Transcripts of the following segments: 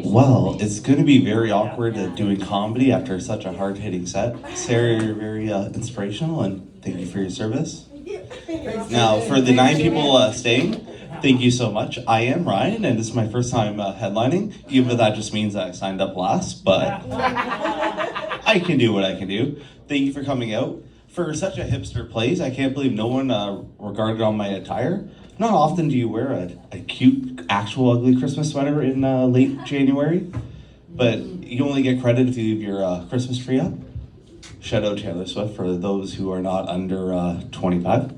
Well, it's going to be very awkward doing comedy after such a hard-hitting set. Sarah, you're very inspirational, and thank you for your service. Now, for the 9 people staying, thank you so much. I am Ryan, and this is my first time headlining, even though that just means I signed up last, but I can do what I can do. Thank you for coming out. For such a hipster place, I can't believe no one regarded on my attire. Not often do you wear a cute, actual ugly Christmas sweater in late January, but you only get credit if you leave your Christmas tree up. Shout out Taylor Swift for those who are not under 25.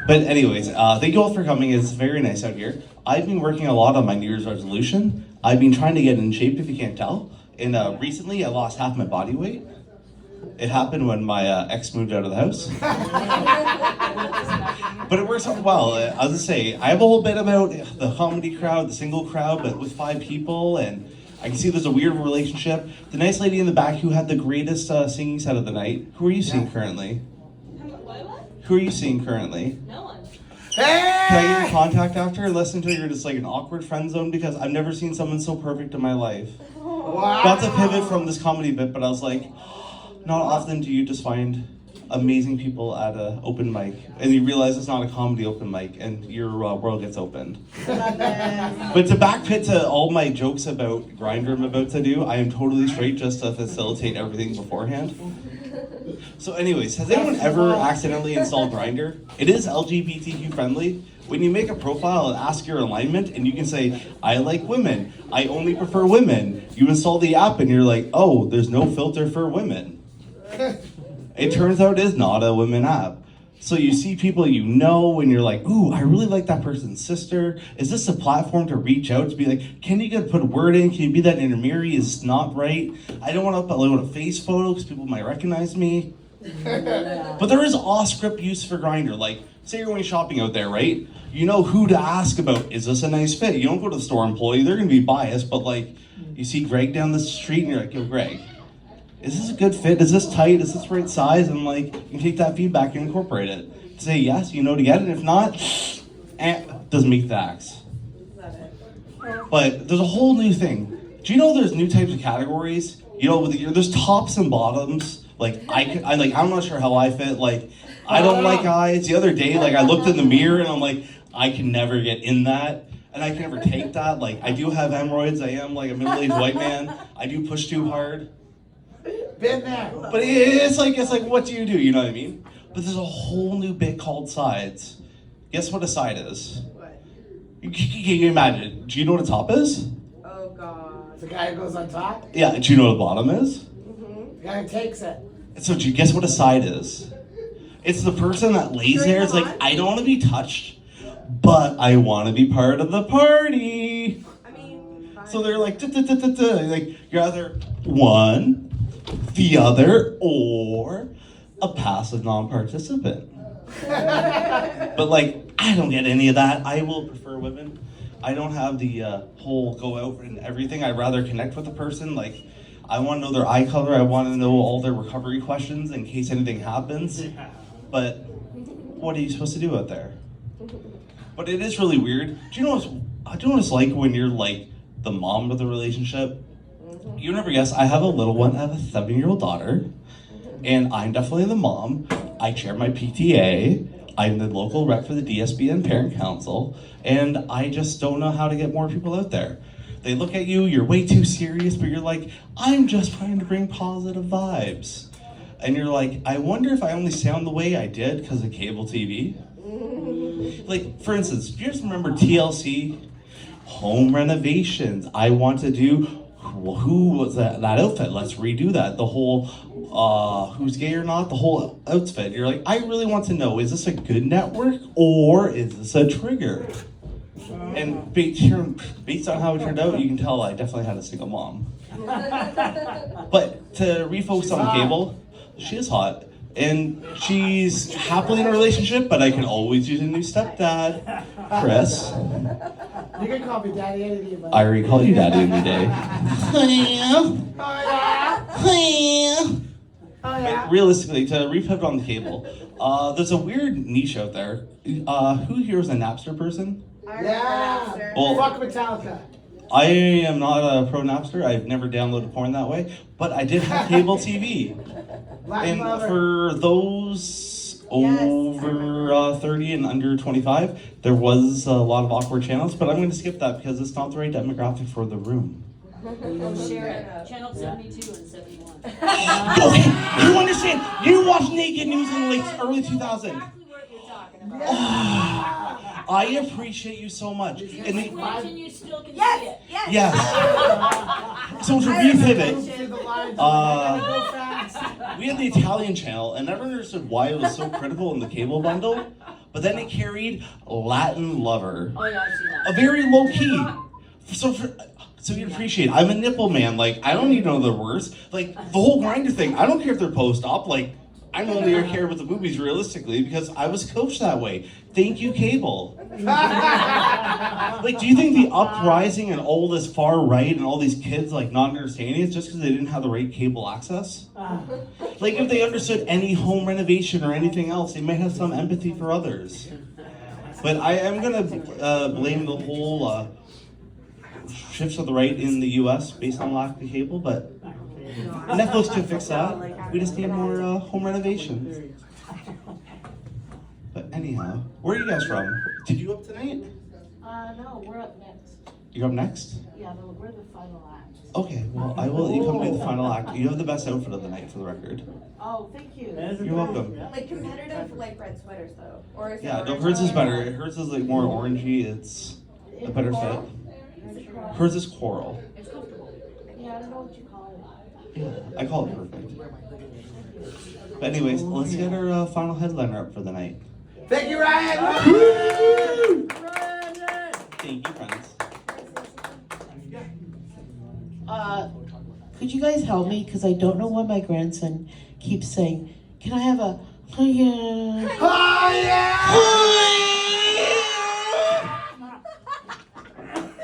But anyways, thank you all for coming. It's very nice out here. I've been working a lot on my New Year's resolution. I've been trying to get in shape, if you can't tell. And recently I lost half my body weight. It happened when my ex moved out of the house. But it works out well. I was gonna say, I have a whole bit about the comedy crowd, the single crowd, but with 5 people, and I can see there's a weird relationship. The nice lady in the back who had the greatest singing set of the night, who are you seeing currently? Who are you seeing currently? No one. Can I get your contact after and listen to you're just like an awkward friend zone? Because I've never seen someone so perfect in my life. Wow. Not to pivot from this comedy bit, but I was like, not often do you just find amazing people at an open mic and you realize it's not a comedy open mic and your world gets opened. But to backpit to all my jokes about Grindr I'm about to do, I am totally straight just to facilitate everything beforehand. So anyways, has anyone ever accidentally installed Grindr? It is LGBTQ friendly. When you make a profile and ask your alignment and you can say, I like women, I only prefer women, you install the app and you're like, oh, there's no filter for women. It turns out it is not a women app. So you see people you know and you're like, ooh, I really like that person's sister. Is this a platform to reach out to be like, can you put a word in? Can you be that intermediary? Is this not right? I don't want to upload a face photo because people might recognize me. But there is off-script use for Grindr. Like, say you're going shopping out there, right? You know who to ask about, is this a nice fit? You don't go to the store employee, they're gonna be biased, but like, you see Greg down the street and you're like, yo, Greg, is this a good fit? Is this tight? Is this the right size? And like, you can take that feedback and incorporate it. Say yes, you know to get it. If not, doesn't make the axe. But there's a whole new thing. Do you know there's new types of categories? You know, there's tops and bottoms. Like I'm not sure how I fit. Like, I don't like eyes. The other day, like I looked in the mirror and I'm like, I can never get in that. And I can never take that. Like, I do have hemorrhoids. I am like a middle-aged white man. I do push too hard. Been there. But it's like, what do? You know what I mean? But there's a whole new bit called sides. Guess what a side is? What? Can you imagine? Do you know what a top is? Oh God. The guy who goes on top? Yeah, do you know what a bottom is? The guy who takes it. So do you guess what a side is? It's the person that lays there. It's like, I don't want to be touched, but I want to be part of the party. I mean, fine. So they're like, like you're either one, the other, or a passive non-participant. But like, I don't get any of that. I will prefer women. I don't have the whole go out and everything. I'd rather connect with the person. Like, I want to know their eye color. I want to know all their recovery questions in case anything happens. But what are you supposed to do out there? But it is really weird. Do you know what it's like when you're like the mom of the relationship? You never guess. I have a little one. I have a 7-year-old daughter, and I'm definitely the mom. I chair my PTA. I'm the local rep for the DSBN Parent Council, and I just don't know how to get more people out there. They look at you, you're way too serious, but you're like, I'm just trying to bring positive vibes. And you're like, I wonder if I only sound the way I did because of cable TV. Like, for instance, do you just remember TLC? Home renovations. I want to do, who was that outfit? Let's redo that. The whole, who's gay or not, the whole outfit. You're like, I really want to know, is this a good network or is this a trigger? And based on how it turned out, you can tell I definitely had a single mom. But to refocus on cable, she is hot. And she's happily in a relationship, but I can always use a new stepdad. Chris. You can call me daddy any day, buddy. I already called you daddy any day. Oh yeah. Oh yeah. Realistically, to repivot on the cable, there's a weird niche out there. Who here is a Napster person? Yeah. Well- Fuck Metallica. I am not a pro Napster. I've never downloaded porn that way, but I did have cable TV. Latin And lover. for those over 30 and under 25, there was a lot of awkward channels, but I'm going to skip that because it's not the right demographic for the room. Share it. Channel 72 and 71. Okay, you understand? You watch Naked News in the late early 2000s. Exactly what you're talking about. I appreciate you so much. And Which and you still can see Yes, it. yes. yes. So to See repivot, the lines. Uh, I gotta go fast. we had the Italian channel, and I never understood why it was so critical in the cable bundle. But then it carried Latin Lover, Oh, yeah, I've seen that. a very low key. So you'd appreciate. I'm a nipple man. Like I don't need to know the words. Like the whole Grindr thing. I don't care if they're post-op. Like I'm only care with the movies realistically because I was coached that way. Thank you, cable. Like, do you think the uprising and all this far right and all these kids like not understanding is just because they didn't have the right cable access? Like, if they understood any home renovation or anything else, they might have some empathy for others. But I am gonna blame the whole shifts to the right in the U.S. based on lack of cable, but Netflix could fix that. We just need more home renovations. But anyhow, where are you guys from? Did you up tonight? No, we're up next. You're up next? Yeah, we're the final act. Okay, well, I will let you come do the final act. You have the best outfit of the night, for the record. Oh, thank you. You're welcome. Like competitive, like red sweaters though, or is it Yeah, no, orange hers is color? better. Hers is like more orangey. It's a better fit. Hers is coral. It's comfortable. Yeah, I don't know what you call it. Yeah, I call it perfect. But anyways, let's get our final headliner up for the night. Thank you, Ryan. Thank you, friends. Could you guys help me? Because I don't know why my grandson keeps saying, can I have a, oh yeah. Oh, yeah.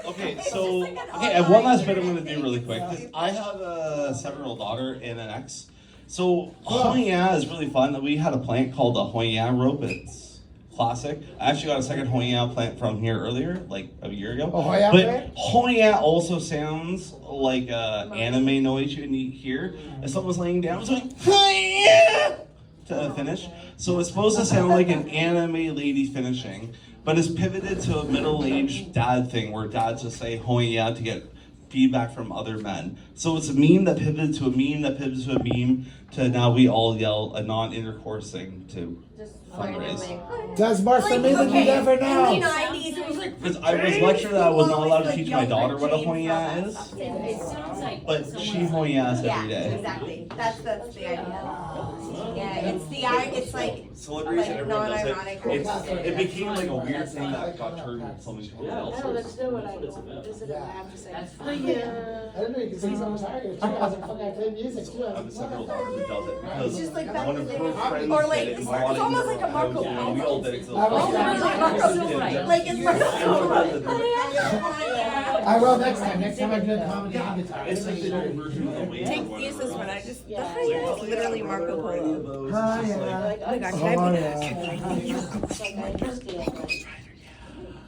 Okay, so I have one last bit I'm gonna do really quick because I have a 7-year-old daughter and an ex. So Hoya is really fun. We had a plant called the Hoya rope. It's classic. I actually got a second Hoya plant from here earlier, like a year ago. A Hoya but plant? Hoya also sounds like a anime noise you can hear. If someone's laying down, it's like Hoya to finish. So it's supposed to sound like an anime lady finishing, but it's pivoted to a middle-aged dad thing where dads just say Hoya to get feedback from other men. So it's a meme that pivoted to a meme that pivoted to a meme to now we all yell a non-intercourse thing to fundraise. Does Martha mean that you never In the know? 90s, it was like. Because I was lectured that I was not allowed to teach my daughter what a Hoya is, It sounds like but she Hoyas every Yeah, day. exactly. That's the idea. Yeah, it's like Celebrity and everyone does non-ironic. it. It became like a weird thing that got turned into something totally else. No, let's do it. I visit and I have to say, That's oh fine. yeah. I didn't know you could sing something sorry. Too. I was like, fuck, I play music too. I have a 7-year-old daughter who does it It's just like because back one in of the her day. friends Or did like, it. it's and wanted almost to like a Marco know. Polo. We all did it. So I was Oh, like, like Marco Polo. Like it's Marco Polo. I will next time. Next time I do a comedy on guitar. It's like the new version of the wave. Take use this one. I just it's literally Marco Polo. Oh, yeah. Oh my god, Oh, can I yeah. It's like I understand,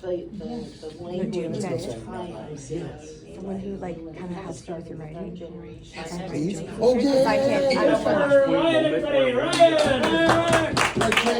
like, the language at times. Someone who like kind of has to go through writing. Please? Oh, yeah. I don't want Okay.